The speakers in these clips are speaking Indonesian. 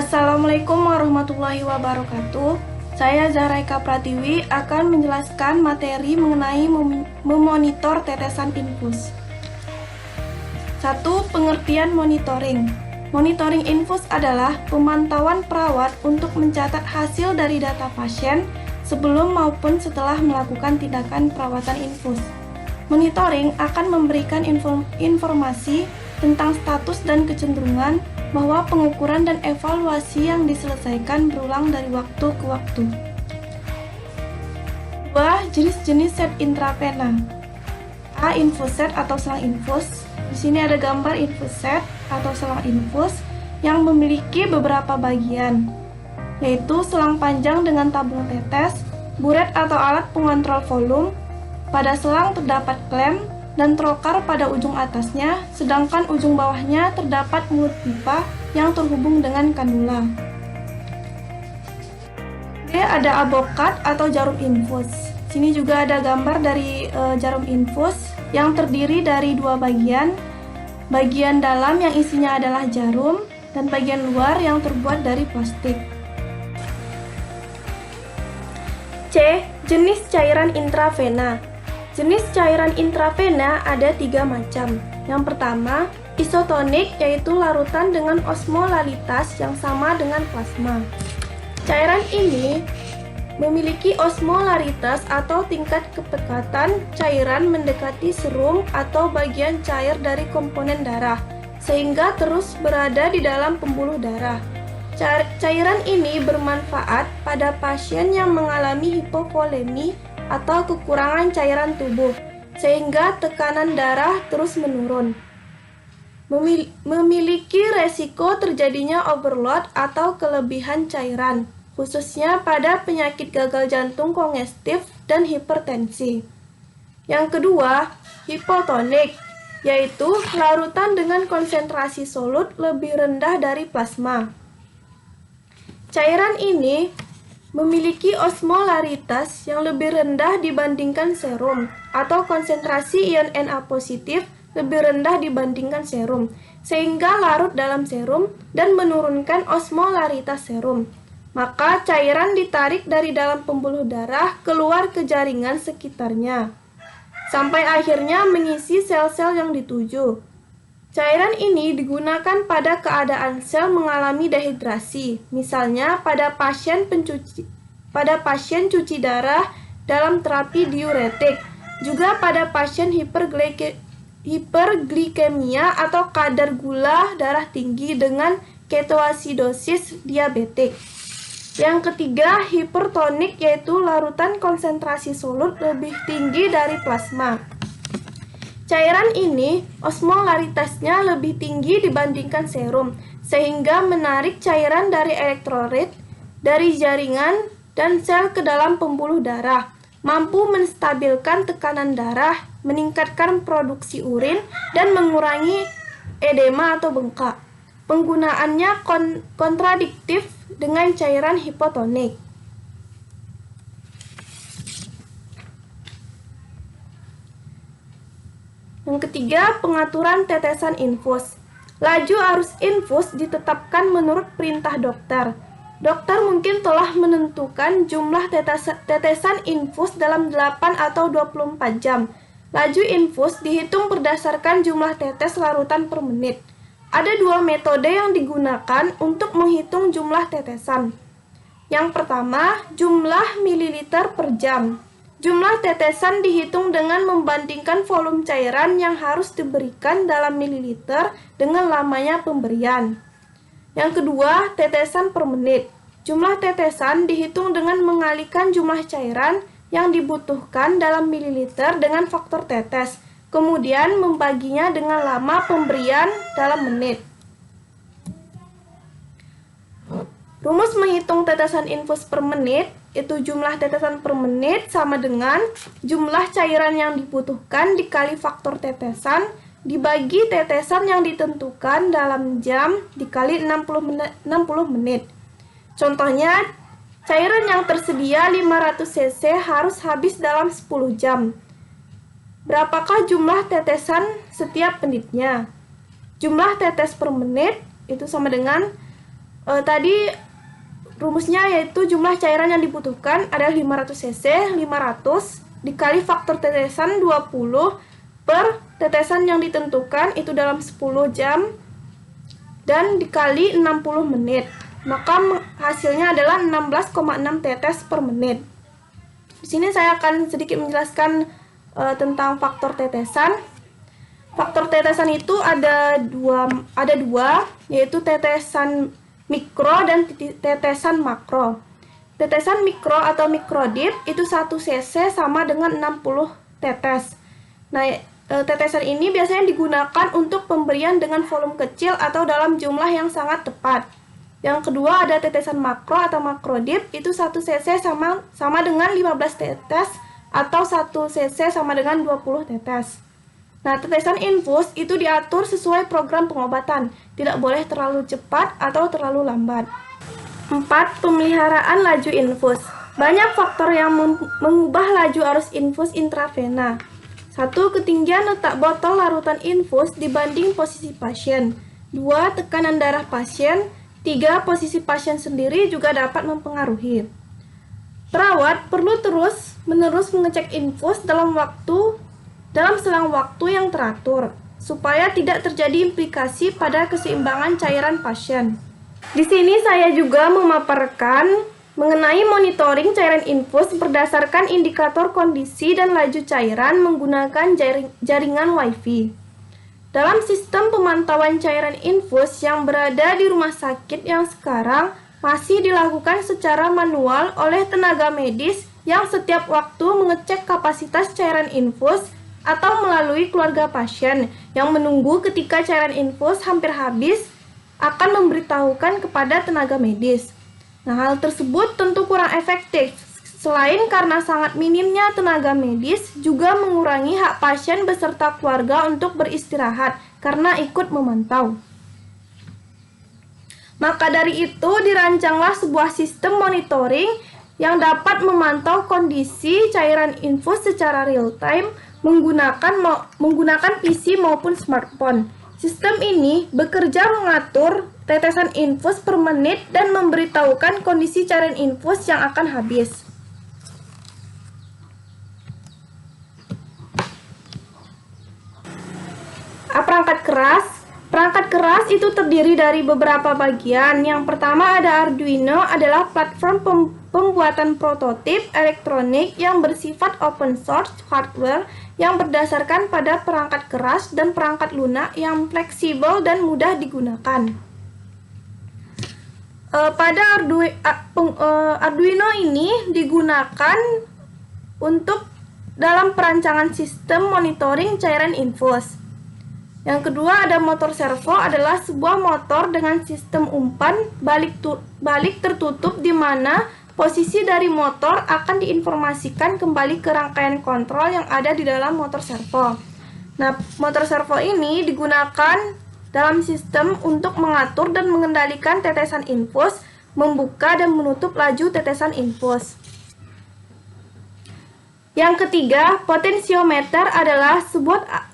Assalamualaikum warahmatullahi wabarakatuh. Saya Zahraika Pratiwi akan menjelaskan materi mengenai memonitor tetesan infus. 1. Pengertian monitoring. Monitoring infus adalah pemantauan perawat untuk mencatat hasil dari data pasien sebelum maupun setelah melakukan tindakan perawatan infus. Monitoring akan memberikan informasi tentang status dan kecenderungan bahwa pengukuran dan evaluasi yang diselesaikan berulang dari waktu ke waktu. 2. Jenis-jenis set intravena. A. Infus set atau selang infus. Di sini ada gambar infus set atau selang infus yang memiliki beberapa bagian, yaitu selang panjang dengan tabung tetes, buret atau alat pengontrol volume. Pada selang terdapat klem dan trokar pada ujung atasnya, sedangkan ujung bawahnya terdapat mulut pipa yang terhubung dengan kanula. D. Ada abokat atau jarum infus. Sini juga ada gambar dari jarum infus yang terdiri dari dua bagian. Bagian dalam yang isinya adalah jarum dan bagian luar yang terbuat dari plastik. C. Jenis cairan intravena. Jenis cairan intravena ada 3 macam. Yang pertama, isotonik, yaitu larutan dengan osmolalitas yang sama dengan plasma. Cairan ini memiliki osmolaritas atau tingkat kepekatan cairan mendekati serum atau bagian cair dari komponen darah, sehingga terus berada di dalam pembuluh darah. Cairan ini bermanfaat pada pasien yang mengalami hipovolemi atau kekurangan cairan tubuh, sehingga tekanan darah terus menurun. Memiliki resiko terjadinya overload atau kelebihan cairan, khususnya pada penyakit gagal jantung kongestif dan hipertensi. Yang kedua, hipotonik, yaitu larutan dengan konsentrasi solut lebih rendah dari plasma. Cairan ini memiliki osmolaritas yang lebih rendah dibandingkan serum, atau konsentrasi ion Na positif lebih rendah dibandingkan serum, sehingga larut dalam serum dan menurunkan osmolaritas serum. Maka cairan ditarik dari dalam pembuluh darah keluar ke jaringan sekitarnya, sampai akhirnya mengisi sel-sel yang dituju. Cairan ini digunakan pada keadaan sel mengalami dehidrasi, misalnya pada pasien cuci darah dalam terapi diuretik, juga pada pasien hiperglikemia atau kadar gula darah tinggi dengan ketoasidosis diabetik. Yang ketiga, hipertonik, yaitu larutan konsentrasi solut lebih tinggi dari plasma. Cairan ini osmolaritasnya lebih tinggi dibandingkan serum, sehingga menarik cairan dari elektrolit dari jaringan dan sel ke dalam pembuluh darah, mampu menstabilkan tekanan darah, meningkatkan produksi urin, dan mengurangi edema atau bengkak. Penggunaannya kontradiktif dengan cairan hipotonik. Yang ketiga, pengaturan tetesan infus. Laju arus infus ditetapkan menurut perintah dokter. Dokter mungkin telah menentukan jumlah tetesan infus dalam 8 atau 24 jam. Laju infus dihitung berdasarkan jumlah tetes larutan per menit. Ada 2 metode yang digunakan untuk menghitung jumlah tetesan. Yang pertama, jumlah mililiter per jam. Jumlah tetesan dihitung dengan membandingkan volume cairan yang harus diberikan dalam mililiter dengan lamanya pemberian. Yang kedua, tetesan per menit. Jumlah tetesan dihitung dengan mengalihkan jumlah cairan yang dibutuhkan dalam mililiter dengan faktor tetes, kemudian membaginya dengan lama pemberian dalam menit. Rumus menghitung tetesan infus per menit, itu jumlah tetesan per menit sama dengan jumlah cairan yang dibutuhkan dikali faktor tetesan dibagi tetesan yang ditentukan dalam jam dikali 60 menit. Contohnya, cairan yang tersedia 500 cc harus habis dalam 10 jam. Berapakah jumlah tetesan setiap menitnya? Jumlah tetes per menit itu sama dengan Tadi rumusnya yaitu jumlah cairan yang dibutuhkan adalah 500 cc, 500 dikali faktor tetesan 20 per tetesan yang ditentukan itu dalam 10 jam dan dikali 60 menit. Maka hasilnya adalah 16,6 tetes per menit. Di sini saya akan sedikit menjelaskan tentang faktor tetesan. Faktor tetesan itu ada dua, yaitu tetesan mikro dan tetesan makro. Tetesan mikro atau mikrodip itu 1 cc sama dengan 60 tetes. Nah, tetesan ini biasanya digunakan untuk pemberian dengan volume kecil atau dalam jumlah yang sangat tepat. Yang kedua ada tetesan makro atau makrodip, itu 1 cc sama dengan 15 tetes atau 1 cc sama dengan 20 tetes. Nah, tetesan infus itu diatur sesuai program pengobatan, tidak boleh terlalu cepat atau terlalu lambat. 4. Pemeliharaan laju infus. Banyak faktor yang mengubah laju arus infus intravena. 1. Ketinggian letak botol larutan infus dibanding posisi pasien. 2. Tekanan darah pasien. 3. Posisi pasien sendiri juga dapat mempengaruhi. Perawat perlu terus-menerus mengecek infus dalam selang waktu yang teratur, supaya tidak terjadi implikasi pada keseimbangan cairan pasien. Di sini saya juga memaparkan mengenai monitoring cairan infus berdasarkan indikator kondisi dan laju cairan menggunakan jaringan Wi-Fi. Dalam sistem pemantauan cairan infus yang berada di rumah sakit yang sekarang masih dilakukan secara manual oleh tenaga medis yang setiap waktu mengecek kapasitas cairan infus atau melalui keluarga pasien yang menunggu ketika cairan infus hampir habis akan memberitahukan kepada tenaga medis. Nah, hal tersebut tentu kurang efektif. Selain karena sangat minimnya tenaga medis, juga mengurangi hak pasien beserta keluarga untuk beristirahat karena ikut memantau. Maka dari itu, dirancanglah sebuah sistem monitoring yang dapat memantau kondisi cairan infus secara real-time menggunakan PC maupun smartphone. Sistem ini bekerja mengatur tetesan infus per menit dan memberitahukan kondisi cairan infus yang akan habis. Perangkat keras itu terdiri dari beberapa bagian. Yang pertama ada Arduino, adalah platform pembuatan prototip elektronik yang bersifat open source hardware yang berdasarkan pada perangkat keras dan perangkat lunak yang fleksibel dan mudah digunakan. Pada Arduino ini digunakan untuk dalam perancangan sistem monitoring cairan infus. Yang kedua ada motor servo, adalah sebuah motor dengan sistem umpan balik tertutup di mana posisi dari motor akan diinformasikan kembali ke rangkaian kontrol yang ada di dalam motor servo. Nah, motor servo ini digunakan dalam sistem untuk mengatur dan mengendalikan tetesan infus, membuka dan menutup laju tetesan infus. Yang ketiga, potensiometer adalah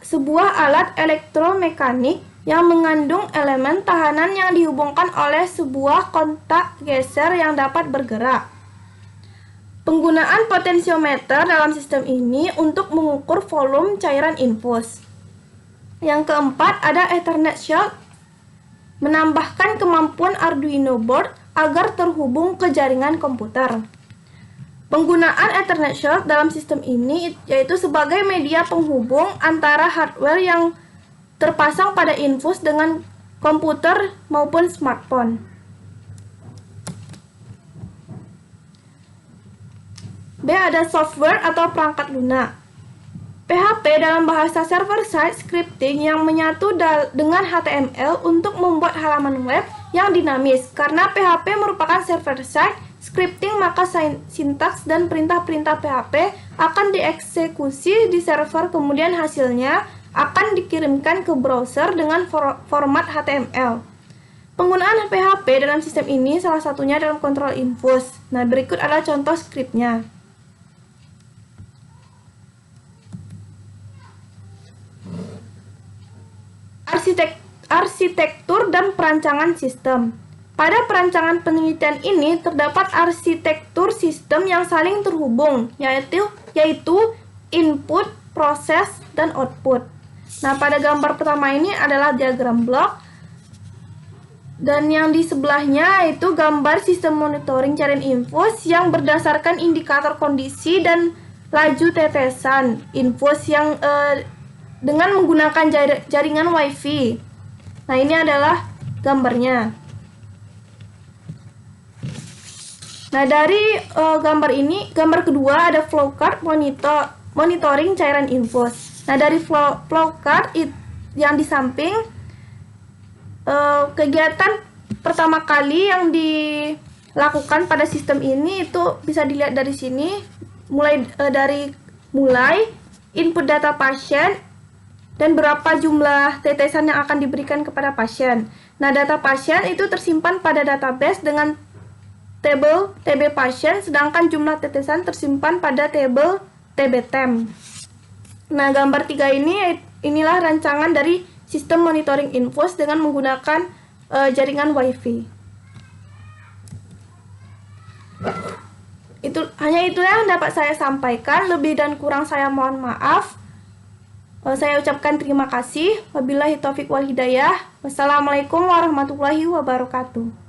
sebuah alat elektromekanik yang mengandung elemen tahanan yang dihubungkan oleh sebuah kontak geser yang dapat bergerak. Penggunaan potensiometer dalam sistem ini untuk mengukur volume cairan infus. Yang keempat, ada Ethernet Shield, menambahkan kemampuan Arduino board agar terhubung ke jaringan komputer. Penggunaan Ethernet Shield dalam sistem ini yaitu sebagai media penghubung antara hardware yang terpasang pada infus dengan komputer maupun smartphone. B. Ada software atau perangkat lunak. PHP dalam bahasa server-side scripting yang menyatu dengan HTML untuk membuat halaman web yang dinamis. Karena PHP merupakan server-side scripting, maka sintaks dan perintah-perintah PHP akan dieksekusi di server, kemudian hasilnya akan dikirimkan ke browser dengan format HTML. Penggunaan PHP dalam sistem ini salah satunya dalam kontrol infus. Nah, berikut adalah contoh skripnya. Arsitektur dan perancangan sistem. Pada perancangan penelitian ini terdapat arsitektur sistem yang saling terhubung, yaitu input, proses, dan output. Nah, pada gambar pertama ini adalah diagram blok, dan yang di sebelahnya itu gambar sistem monitoring cairan infus yang berdasarkan indikator kondisi dan laju tetesan infus yang dengan menggunakan jaringan WiFi. Nah, ini adalah gambarnya. Nah, dari gambar ini, gambar kedua ada flowchart monitoring cairan infus. Nah, dari flowchart yang di samping, kegiatan pertama kali yang dilakukan pada sistem ini itu bisa dilihat dari sini, mulai input data pasien dan berapa jumlah tetesan yang akan diberikan kepada pasien. Nah, data pasien itu tersimpan pada database dengan tabel TB pasien, sedangkan jumlah tetesan tersimpan pada tabel TB tem. Nah, gambar 3 inilah rancangan dari sistem monitoring infus dengan menggunakan jaringan WiFi. Hanya itu yang dapat saya sampaikan. Lebih dan kurang saya mohon maaf. Saya ucapkan terima kasih. Wabillahi taufiq wal hidayah. Wassalamualaikum warahmatullahi wabarakatuh.